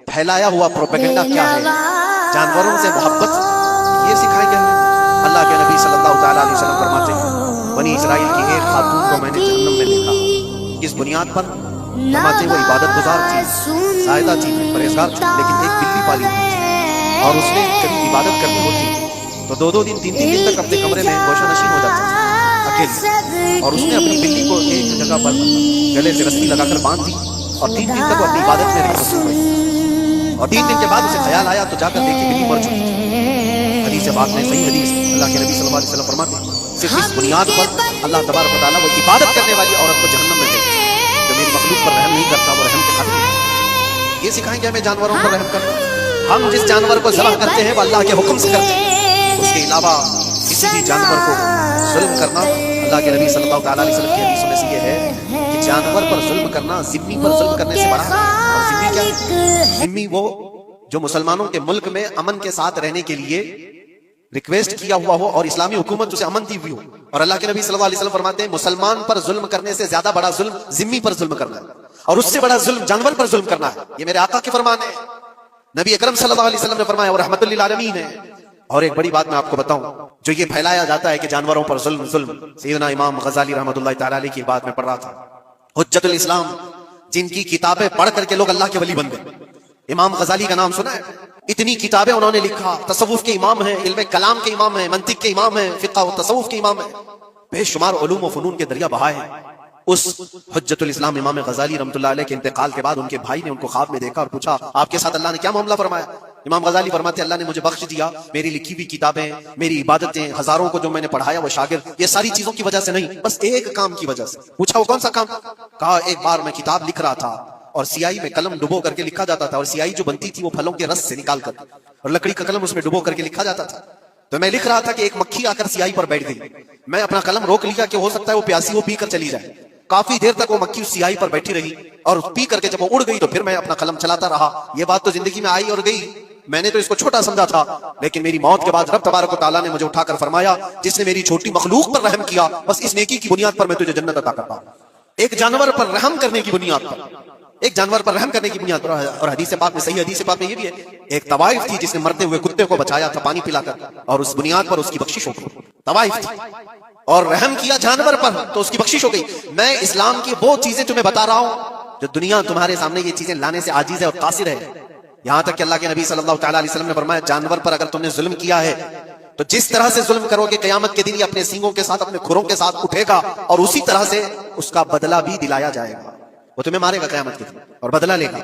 پھیلایا ہوا پروپیگنڈا کیا ہے، جانوروں سے محبت یہ سکھائی گئی ہے۔ اللہ کے نبی صلی اللہ تعالیٰ علیہ وسلم فرماتے ہیں بنی اسرائیل کی ایک خاتون کو میں نے جہنم میں دیکھا، اس بنیاد پر فرماتے ہیں وہ عبادت گزار تھی، زاہدہ تھی، پرہیزگار تھی، لیکن ایک بلی پالی ہوئی تھی اور اس نے کبھی عبادت کرنی ہوتی تو دو دن تین دن تک اپنے کمرے میں گوشہ نشین ہو جاتا تھا اکیلی، اور اس نے اپنی بلی کو ایک جگہ پر گلے سے رسی لگا کر باندھ دی اور 3 دن تک وہ اپنی عبادت میں مصروف ہوئی، اور 3 دن کے بعد اسے خیال آیا تو جا کر دیکھی بلی مر چکی تھی۔ حدیث پاک میں صحیح حدیث اللہ کے نبی صلی اللہ علیہ وسلم فرماتے ہیں صرف اس بنیاد پر اللہ تبارک و تعالیٰ وہ عبادت کرنے والی عورت کو جہنم میں دے جو میری مخلوق پر رحم نہیں کرتا، وہ رحم کے قابل نہیں۔ یہ سکھائیں گے ہمیں جانوروں پر رحم کرنا۔ ہم جس جانور کو ذبح کرتے ہیں وہ اللہ کے حکم سے کرتے ہیں، اس کے علاوہ کسی بھی جانور کو ظلم کرنا اللہ کے نبی صلی اللہ تعالیٰ علیہ وسلم کی حدیثوں میں سے یہ ہے کہ جانور پر ظلم کرنا ذمی پر ظلم کرنے سے بڑا ہے۔ اور ذمی کیا ہے؟ ذمی وہ جو مسلمانوں کے ملک میں امن کے ساتھ رہنے کے لیے ریکویسٹ کیا ہوا ہو اور اسلامی حکومت اسے امن دی ہوئی ہو، اور اللہ کے نبی صلی اللہ علیہ وسلم فرماتے ہیں مسلمان پر ظلم کرنے سے زیادہ بڑا ظلم ذمی پر ظلم کرنا ہے، اور اس سے بڑا ظلم جانور پر ظلم کرنا ہے۔ یہ میرے آقا کے فرمان ہے، نبی اکرم صلی اللہ علیہ وسلم نے فرمایا اور رحمت للعالمین ہے۔ اور ایک بڑی بات میں آپ کو بتاؤں، جو یہ پھیلایا جاتا ہے کہ جانوروں پر ظلم سیدنا امام غزالی رحمۃ اللہ تعالیٰ علیہ کی بات میں پڑھ رہا تھا، حجت الاسلام جن کی کتابیں پڑھ کر کے لوگ اللہ کے ولی بن گئے، امام غزالی کا نام سنا ہے؟ اتنی کتابیں انہوں نے لکھا، تصوف کے امام ہیں، علم کلام کے امام ہیں، منطق کے امام ہیں، فقہ و تصوف کے امام ہیں، بے شمار علوم و فنون کے دریا بہائے ہیں۔ اس حجت الاسلام امام غزالی رحمۃ اللہ علیہ کے انتقال کے بعد ان کے بھائی نے ان کو خواب میں دیکھا اور پوچھا آپ کے ساتھ اللہ نے کیا معاملہ فرمایا؟ امام غزالی فرماتے اللہ نے مجھے بخش دیا، میری لکھی ہوئی کتابیں، میری عبادتیں، ہزاروں کو جو میں نے پڑھایا وہ شاگرد، یہ ساری چیزوں کی وجہ سے نہیں، بس ایک کام کی وجہ سے۔ پوچھا وہ کون سا کام؟ کہا ایک بار میں کتاب لکھ رہا تھا اور سیاہی میں قلم ڈبو کر کے لکھا جاتا تھا، اور سیاہی جو بنتی تھی وہ پھلوں کے رس سے نکال کر، اور لکڑی کا قلم اس میں ڈبو کر کے لکھا جاتا تھا۔ تو میں لکھ رہا تھا کہ ایک مکھی آ کر سیاہی پر بیٹھ گئی، میں اپنا قلم روک لیا کہ ہو سکتا ہے وہ پیاسی وہ پی کر چلی جائے۔ کافی دیر تک وہ مکھی اس سیاہی پر بیٹھی رہی اور پی کر کے جب وہ اڑ گئی تو پھر میں اپنا قلم چلاتا رہا۔ یہ بات تو زندگی میں آئی اور گئی، میں نے تو اس کو چھوٹا سمجھا تھا، لیکن میری موت کے بعد رب تبارک و تعالیٰ نے مجھے اٹھا کر فرمایا جس نے میری چھوٹی مخلوق پر رحم کیا بس اس نیکی کی بنیاد پر میں تجھے جنت عطا کرتا ہوں۔ ایک جانور پر رحم کرنے کی بنیاد پر، ایک جانور پر رحم کرنے کی بنیاد پر۔ اور حدیث پاک میں صحیح حدیث پاک میں یہ بھی ہے ایک طوائف تھی جس نے مرتے ہوئے کتے کو بچایا تھا پانی پلا کر، اور اس بنیاد پر اس کی بخشش ہو گئی۔ طوائف تھی اور رحم کیا جانور پر تو اس کی بخشش ہو گئی۔ میں اسلام کی وہ چیزیں تمہیں بتا رہا ہوں جو دنیا تمہارے سامنے یہ چیزیں لانے سے عاجز ہے اور قاصر ہے، یہاں تک کہ اللہ کے نبی صلی اللہ تعالیٰ علیہ وسلم نے فرمایا جانور پر اگر تم نے ظلم کیا ہے تو جس طرح سے ظلم کرو گے قیامت کے دن یہ اپنے سینگوں کے ساتھ اپنے کھروں کے ساتھ اٹھے گا اور اسی طرح سے اس کا بدلہ بھی دلایا جائے گا، وہ تمہیں مارے گا قیامت کے دن اور بدلہ لے گا۔